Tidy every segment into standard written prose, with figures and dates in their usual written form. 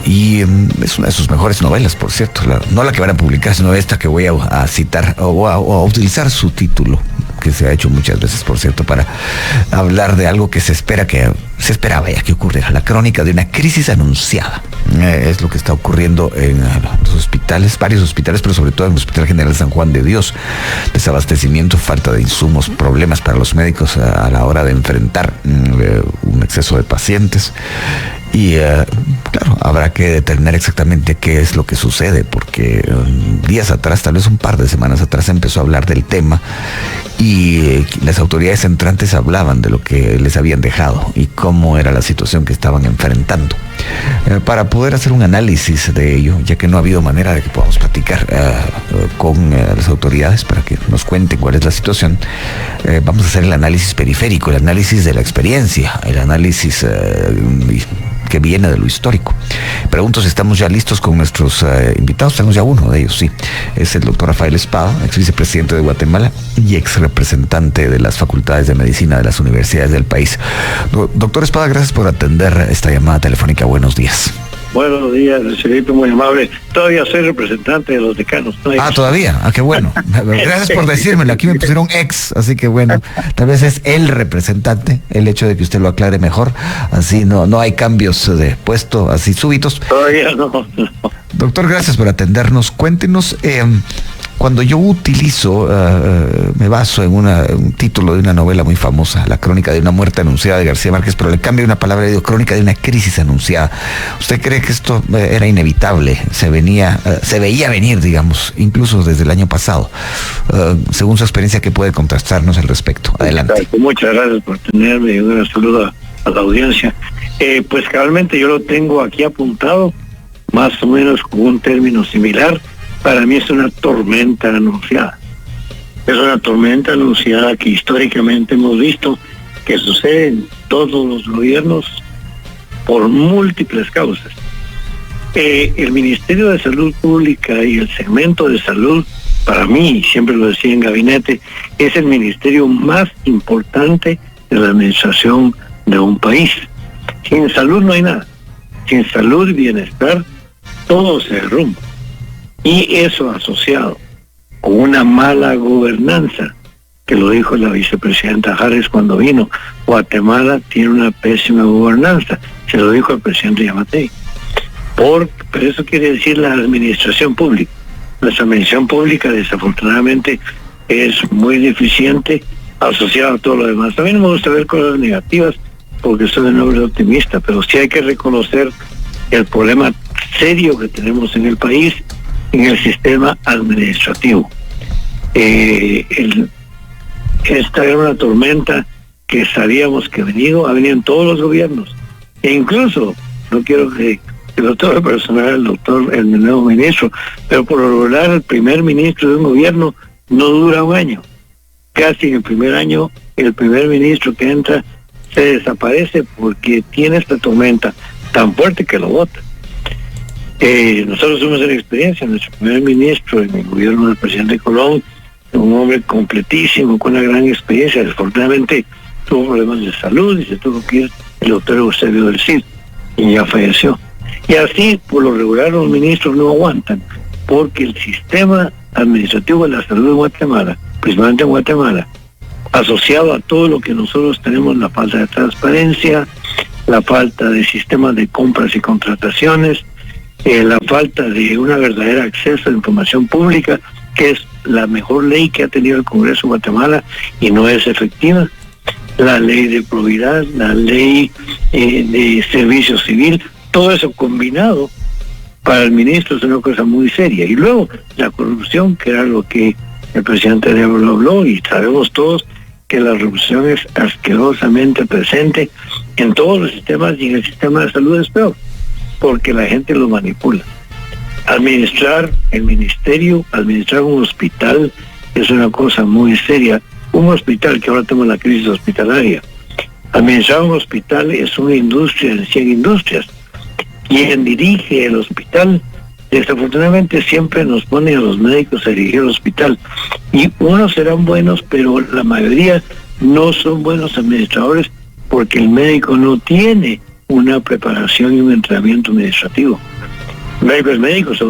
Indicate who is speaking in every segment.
Speaker 1: y es una de sus mejores novelas, por cierto. No la que van a publicar, sino esta que voy a citar o a utilizar su título, que se ha hecho muchas veces, por cierto, para hablar de algo que se esperaba ya que ocurriera, la crónica de una crisis anunciada. Es lo que está ocurriendo en los hospitales, varios hospitales, pero sobre todo en el Hospital General San Juan de Dios. Desabastecimiento, falta de insumos, problemas para los médicos a la hora de enfrentar un exceso de pacientes. Y claro, habrá que determinar exactamente qué es lo que sucede, porque días atrás, tal vez un par de semanas atrás, se empezó a hablar del tema y las autoridades entrantes hablaban de lo que les habían dejado y cómo era la situación que estaban enfrentando. Para poder hacer un análisis de ello, ya que no ha habido manera de que podamos platicar con las autoridades para que nos cuenten cuál es la situación, vamos a hacer el análisis periférico, el análisis de la experiencia, el análisis que viene de lo histórico. Pregunto si estamos ya listos con nuestros invitados. Tenemos ya uno de ellos, sí. Es el doctor Rafael Espada, ex vicepresidente de Guatemala y ex representante de las facultades de medicina de las universidades del país. Doctor Espada, gracias por atender esta llamada telefónica. Buenos días.
Speaker 2: Buenos días, Felipe, muy amable. Todavía soy representante de los decanos.
Speaker 1: Todavía. Qué bueno. Gracias por decírmelo. Aquí me pusieron ex, así que bueno, tal vez es el representante, el hecho de que usted lo aclare mejor. Así no hay cambios de puesto así súbitos.
Speaker 2: Todavía no.
Speaker 1: Doctor, gracias por atendernos. Cuéntenos, cuando yo utilizo, me baso en un título de una novela muy famosa, La crónica de una muerte anunciada de García Márquez, pero le cambio una palabra y digo crónica de una crisis anunciada. ¿Usted cree que esto era inevitable? Se veía venir, digamos, incluso desde el año pasado. Según su experiencia, ¿qué puede contrastarnos al respecto? Adelante.
Speaker 2: Muchas gracias por tenerme y un saludo a la audiencia. Pues cabalmente yo lo tengo aquí apuntado, más o menos con un término similar. Para mí es una tormenta anunciada. Es una tormenta anunciada que históricamente hemos visto que sucede en todos los gobiernos por múltiples causas. El Ministerio de Salud Pública y el segmento de salud, para mí, siempre lo decía en gabinete, es el ministerio más importante de la administración de un país. Sin salud no hay nada. Sin salud y bienestar, todo se derrumba. Y eso asociado con una mala gobernanza, que lo dijo la vicepresidenta Harris cuando vino, Guatemala tiene una pésima gobernanza, se lo dijo el presidente Yamatei. Pero eso quiere decir la administración pública. Nuestra administración pública desafortunadamente es muy deficiente asociado a todo lo demás. A mí no me gusta ver cosas negativas porque soy un hombre optimista, pero sí hay que reconocer el problema serio que tenemos en el país, en el sistema administrativo. Esta era una tormenta que sabíamos que ha venido en todos los gobiernos. E incluso, no quiero que lo tome personal el nuevo ministro, pero por lo regular el primer ministro de un gobierno no dura un año. Casi en el primer año, el primer ministro que entra se desaparece porque tiene esta tormenta tan fuerte que lo bota. Nosotros tuvimos una experiencia, nuestro primer ministro en el gobierno del presidente Colón, un hombre completísimo, con una gran experiencia. Desafortunadamente tuvo problemas de salud y se tuvo que ir el doctor Eusebio del Cid y ya falleció. Y así, por lo regular, los ministros no aguantan, porque el sistema administrativo de la salud de Guatemala, principalmente en Guatemala, asociado a todo lo que nosotros tenemos, la falta de transparencia, la falta de sistemas de compras y contrataciones, la falta de una verdadera acceso a información pública, que es la mejor ley que ha tenido el Congreso de Guatemala y no es efectiva, la ley de probidad, la ley de servicio civil, todo eso combinado para el ministro es una cosa muy seria. Y luego la corrupción, que era lo que el presidente habló, y sabemos todos que la corrupción es asquerosamente presente en todos los sistemas, y en el sistema de salud es peor, porque la gente lo manipula. Administrar el ministerio, administrar un hospital es una cosa muy seria. Un hospital, que ahora tenemos la crisis hospitalaria, administrar un hospital es una industria en 100 industrias. Quien dirige el hospital, desafortunadamente siempre nos pone a los médicos a dirigir el hospital. Y unos serán buenos, pero la mayoría no son buenos administradores, porque el médico no tiene una preparación y un entrenamiento administrativo. Médicos,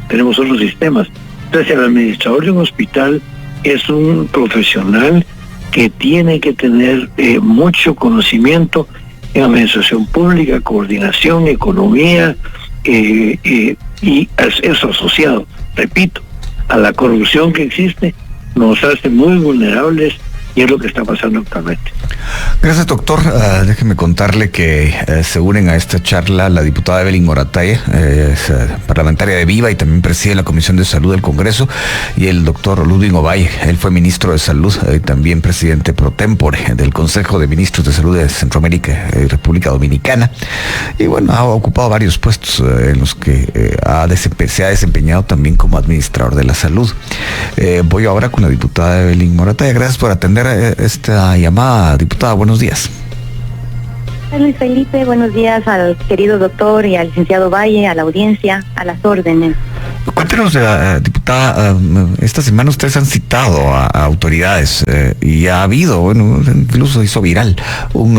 Speaker 2: tenemos otros sistemas. Entonces, el administrador de un hospital es un profesional que tiene que tener mucho conocimiento en administración pública, coordinación, economía, y eso asociado, repito, a la corrupción que existe, nos hace muy vulnerables, y es lo que está pasando actualmente.
Speaker 1: Gracias, doctor. Déjeme contarle que se unen a esta charla la diputada Evelyn Morataya, es parlamentaria de Viva y también preside la Comisión de Salud del Congreso, y el doctor Ludwig Ovalle. Él fue ministro de Salud y también presidente pro tempore del Consejo de Ministros de Salud de Centroamérica y República Dominicana. Y bueno, ha ocupado varios puestos en los que se ha desempeñado también como administrador de la salud. Voy ahora con la diputada Evelyn Morataya. Gracias por atender esta llamada, diputada. Buenos días.
Speaker 3: Luis Felipe, buenos días al querido doctor y al licenciado Valle, a la audiencia, a las órdenes.
Speaker 1: Cuéntenos, diputada, esta semana ustedes han citado a autoridades y ha habido, bueno, incluso hizo viral un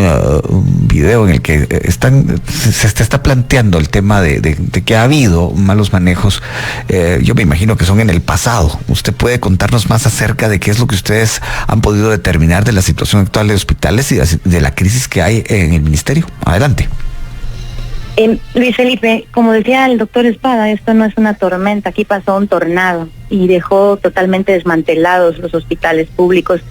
Speaker 1: video en el que se está planteando el tema de que ha habido malos manejos. Yo me imagino que son en el pasado. ¿Usted puede contarnos más acerca de qué es lo que ustedes han podido determinar de la situación actual de hospitales y de la crisis que hay en el ministerio? Adelante.
Speaker 3: Luis Felipe, como decía el doctor Espada, esto no es una tormenta, aquí pasó un tornado y dejó totalmente desmantelados los hospitales públicos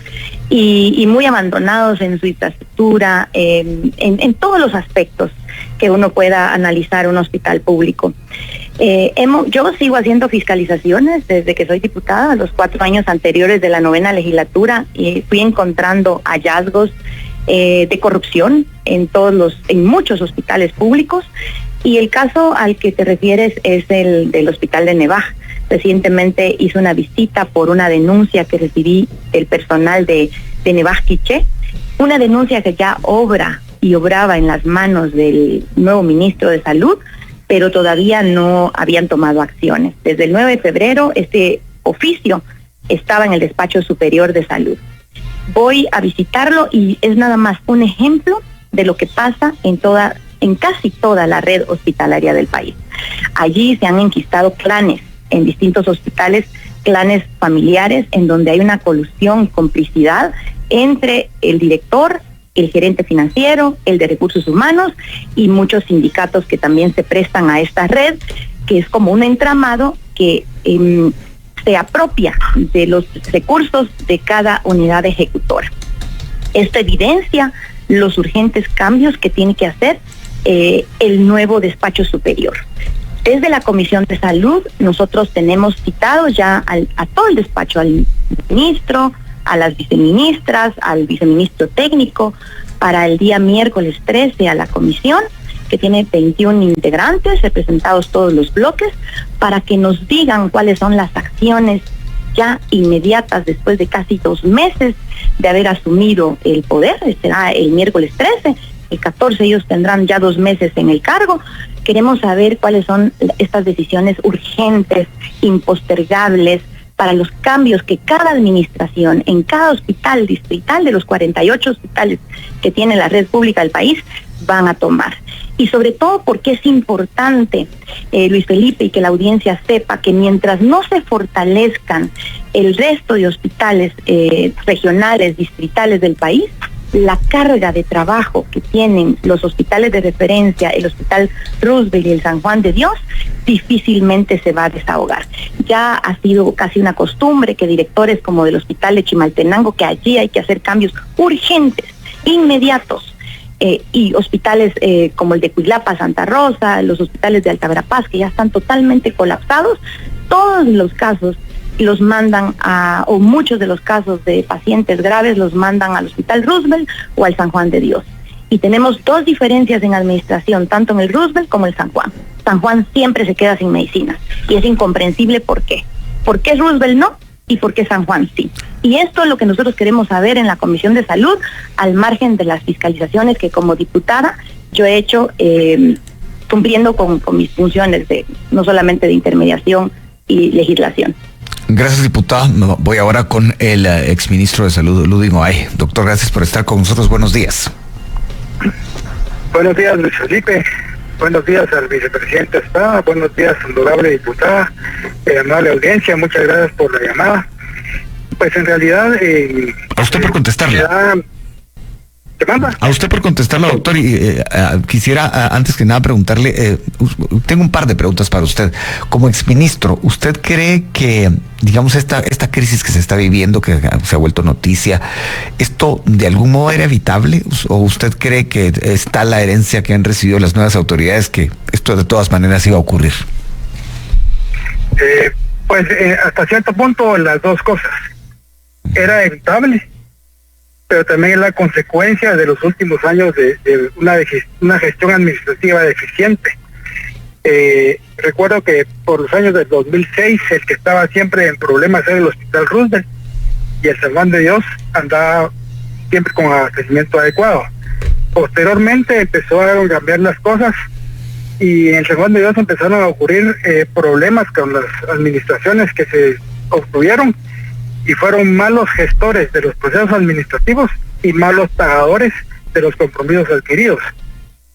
Speaker 3: y muy abandonados en su infraestructura, en todos los aspectos que uno pueda analizar un hospital público. Yo sigo haciendo fiscalizaciones desde que soy diputada, los 4 años anteriores de la 9ª legislatura, y fui encontrando hallazgos de corrupción en muchos hospitales públicos, y el caso al que te refieres es el del hospital de Nevaj. Recientemente hice una visita por una denuncia que recibí del personal de Nevaj Quiché, una denuncia que ya obraba en las manos del nuevo ministro de Salud, pero todavía no habían tomado acciones. Desde el 9 de febrero este oficio estaba en el despacho superior de salud. Voy a visitarlo y es nada más un ejemplo de lo que pasa en casi toda la red hospitalaria del país. Allí se han enquistado clanes en distintos hospitales, clanes familiares, en donde hay una colusión y complicidad entre el director, el gerente financiero, el de recursos humanos y muchos sindicatos que también se prestan a esta red, que es como un entramado que se apropia de los recursos de cada unidad ejecutora. Esto evidencia los urgentes cambios que tiene que hacer el nuevo despacho superior. Desde la Comisión de Salud nosotros tenemos citado ya a todo el despacho, al ministro, a las viceministras, al viceministro técnico, para el día miércoles 13 a la comisión, que tiene 21 integrantes, representados todos los bloques, para que nos digan cuáles son las acciones ya inmediatas después de casi 2 meses de haber asumido el poder. Será el miércoles 13, el 14 ellos tendrán ya 2 meses en el cargo. Queremos saber cuáles son estas decisiones urgentes, impostergables, para los cambios que cada administración en cada hospital distrital de los 48 hospitales que tiene la red pública del país van a tomar. Y sobre todo porque es importante, Luis Felipe, y que la audiencia sepa que mientras no se fortalezcan el resto de hospitales regionales, distritales del país, la carga de trabajo que tienen los hospitales de referencia, el Hospital Roosevelt y el San Juan de Dios, difícilmente se va a desahogar. Ya ha sido casi una costumbre que directores como del Hospital de Chimaltenango, que allí hay que hacer cambios urgentes, inmediatos, y hospitales como el de Cuilapa, Santa Rosa, los hospitales de Alta Verapaz, que ya están totalmente colapsados, todos los casos los mandan o muchos de los casos de pacientes graves los mandan al Hospital Roosevelt o al San Juan de Dios. Y tenemos 2 diferencias en administración, tanto en el Roosevelt como el San Juan. San Juan siempre se queda sin medicinas y es incomprensible por qué. ¿Por qué Roosevelt no y por qué San Juan sí? Y esto es lo que nosotros queremos saber en la Comisión de Salud, al margen de las fiscalizaciones que como diputada yo he hecho, cumpliendo con mis funciones no solamente de intermediación y legislación.
Speaker 1: Gracias, diputada. Voy ahora con el exministro de Salud, Ludwig Ovalle. Doctor, gracias por estar con nosotros. Buenos días.
Speaker 4: Buenos días, Luis Felipe. Buenos días al vicepresidente Espada. Buenos días, honorable diputada. Amable audiencia, muchas gracias por la llamada. Pues en realidad...
Speaker 1: a usted por contestarla.
Speaker 4: ¿Qué manda?
Speaker 1: A usted por contestarla, doctor. Y quisiera, antes que nada, preguntarle, tengo un par de preguntas para usted. Como exministro, ¿usted cree que, digamos, esta crisis que se está viviendo, que se ha vuelto noticia, esto de algún modo era evitable? ¿O usted cree que está la herencia que han recibido las nuevas autoridades, que esto de todas maneras iba a ocurrir?
Speaker 4: Hasta cierto punto las dos cosas. Era evitable, pero también es la consecuencia de los últimos años de una gestión administrativa deficiente. Recuerdo que por los años del 2006 el que estaba siempre en problemas era el Hospital Roosevelt, y el San Juan de Dios andaba siempre con abastecimiento adecuado. Posteriormente empezó a cambiar las cosas, y en el San Juan de Dios empezaron a ocurrir problemas con las administraciones que se obtuvieron, y fueron malos gestores de los procesos administrativos y malos pagadores de los compromisos adquiridos.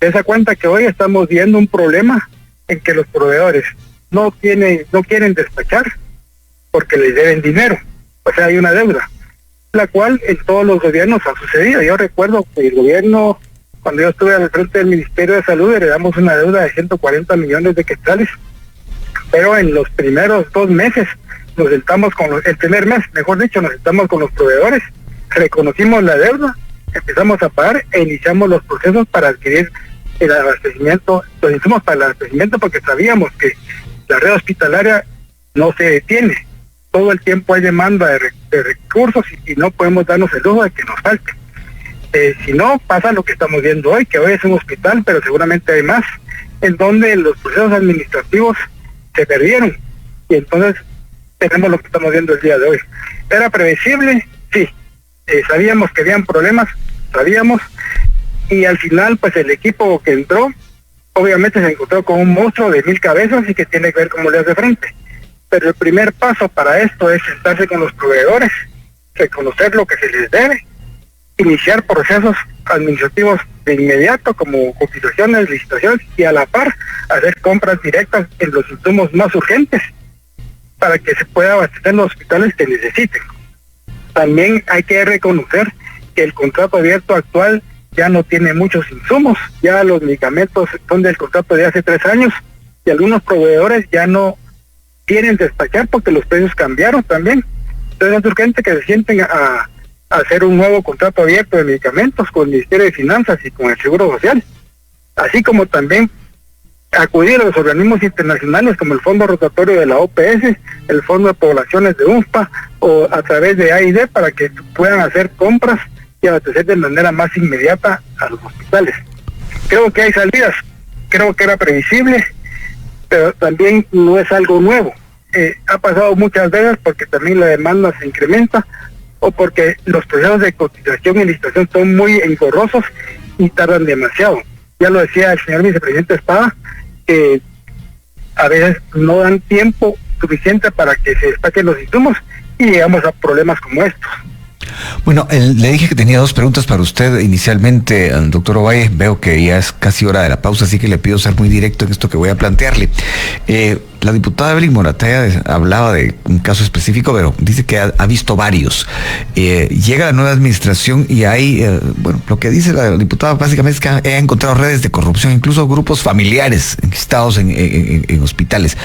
Speaker 4: Se da cuenta que hoy estamos viendo un problema en que los proveedores no quieren despachar porque les deben dinero. O sea, hay una deuda, la cual en todos los gobiernos ha sucedido. Yo recuerdo que el gobierno, cuando yo estuve al frente del Ministerio de Salud, heredamos una deuda de 140 millones de quetzales, pero en los primeros 2 meses nos sentamos el primer mes, mejor dicho, nos sentamos con los proveedores, reconocimos la deuda, empezamos a pagar e iniciamos los procesos para adquirir el abastecimiento, los insumos para el abastecimiento, porque sabíamos que la red hospitalaria no se detiene. Todo el tiempo hay demanda de recursos y no podemos darnos el lujo de que nos falte. Si no, pasa lo que estamos viendo hoy, que hoy es un hospital, pero seguramente hay más, en donde los procesos administrativos se perdieron. Y entonces tenemos lo que estamos viendo el día de hoy. ¿Era previsible? Sí. Sabíamos que habían problemas, sabíamos, y al final pues el equipo que entró obviamente se encontró con un monstruo de 1000 cabezas y que tiene que ver cómo le hace frente. Pero el primer paso para esto es sentarse con los proveedores, reconocer lo que se les debe, iniciar procesos administrativos de inmediato como cotizaciones, licitaciones, y a la par hacer compras directas en los insumos más urgentes para que se pueda abastecer los hospitales que necesiten. También hay que reconocer que el contrato abierto actual ya no tiene muchos insumos, ya los medicamentos son del contrato de hace 3 años, y algunos proveedores ya no quieren despachar porque los precios cambiaron también. Entonces es urgente que se sienten a hacer un nuevo contrato abierto de medicamentos con el Ministerio de Finanzas y con el Seguro Social, así como también acudir a los organismos internacionales como el Fondo Rotatorio de la OPS, el Fondo de Poblaciones de UNFPA o a través de AID para que puedan hacer compras y abastecer de manera más inmediata a los hospitales. Creo que hay salidas, creo que era previsible, pero también no es algo nuevo. Ha pasado muchas veces porque también la demanda se incrementa o porque los procesos de cotización y licitación son muy engorrosos y tardan demasiado. Ya lo decía el señor vicepresidente Espada, que a veces no dan tiempo suficiente para que se despachen los insumos y llegamos a problemas como estos.
Speaker 1: Bueno, le dije que tenía 2 preguntas para usted inicialmente, doctor Ovalle. Veo que ya es casi hora de la pausa, así que le pido ser muy directo en esto que voy a plantearle. La diputada Evelyn Morataya hablaba de un caso específico, pero dice que ha visto varios. Llega la nueva administración y hay, lo que dice la diputada básicamente es que ha encontrado redes de corrupción, incluso grupos familiares enquistados en hospitales.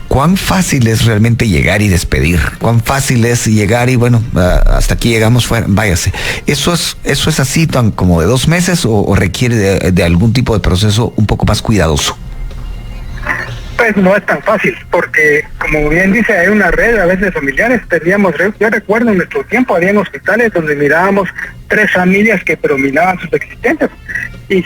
Speaker 1: ¿Cuán fácil es realmente llegar y despedir? ¿Cuán fácil es llegar y hasta aquí llegamos, váyase? ¿Eso es así tan como de 2 meses o requiere de algún tipo de proceso un poco más cuidadoso?
Speaker 4: Pues no es tan fácil, porque como bien dice, hay una red a veces familiares. Yo recuerdo en nuestro tiempo había hospitales donde mirábamos 3 familias que predominaban sus existencias y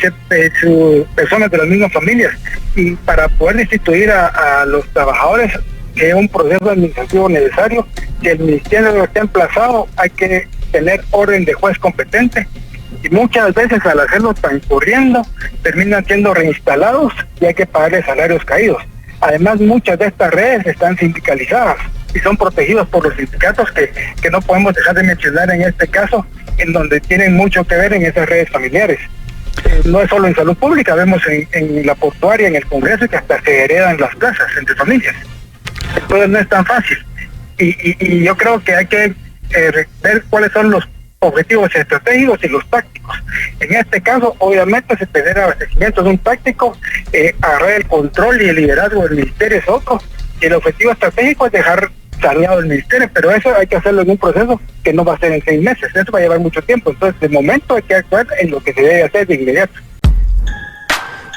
Speaker 4: personas de las mismas familias, y para poder destituir a los trabajadores es un proceso administrativo necesario. Si el ministerio está emplazado, hay que tener orden de juez competente, y muchas veces al hacerlo transcurriendo terminan siendo reinstalados y hay que pagarles salarios caídos. Además, muchas de estas redes están sindicalizadas y son protegidos por los sindicatos que no podemos dejar de mencionar en este caso, en donde tienen mucho que ver en esas redes familiares. no es solo en salud pública, vemos en la portuaria, en el Congreso, que hasta se heredan las plazas entre familias. Entonces no es tan fácil. Y yo creo que hay que ver cuáles son los objetivos estratégicos y los tácticos. En este caso, obviamente, se tener abastecimiento de un táctico, agarrar el control y el liderazgo del ministerio es otro, y el objetivo estratégico es dejar saneado el ministerio, pero eso hay que hacerlo en un proceso que no va a ser en 6 meses, eso va a llevar mucho tiempo. Entonces, de momento hay que actuar en lo que se debe hacer de inmediato.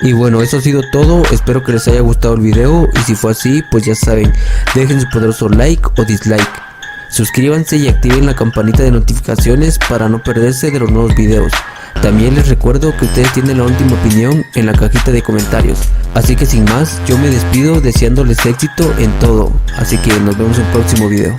Speaker 5: Y bueno, eso ha sido todo, espero que les haya gustado el video, y si fue así, pues ya saben, dejen su poderoso like o dislike. Suscríbanse y activen la campanita de notificaciones para no perderse de los nuevos videos. También les recuerdo que ustedes tienen la última opinión en la cajita de comentarios. Así que sin más, yo me despido deseándoles éxito en todo. Así que nos vemos en el próximo video.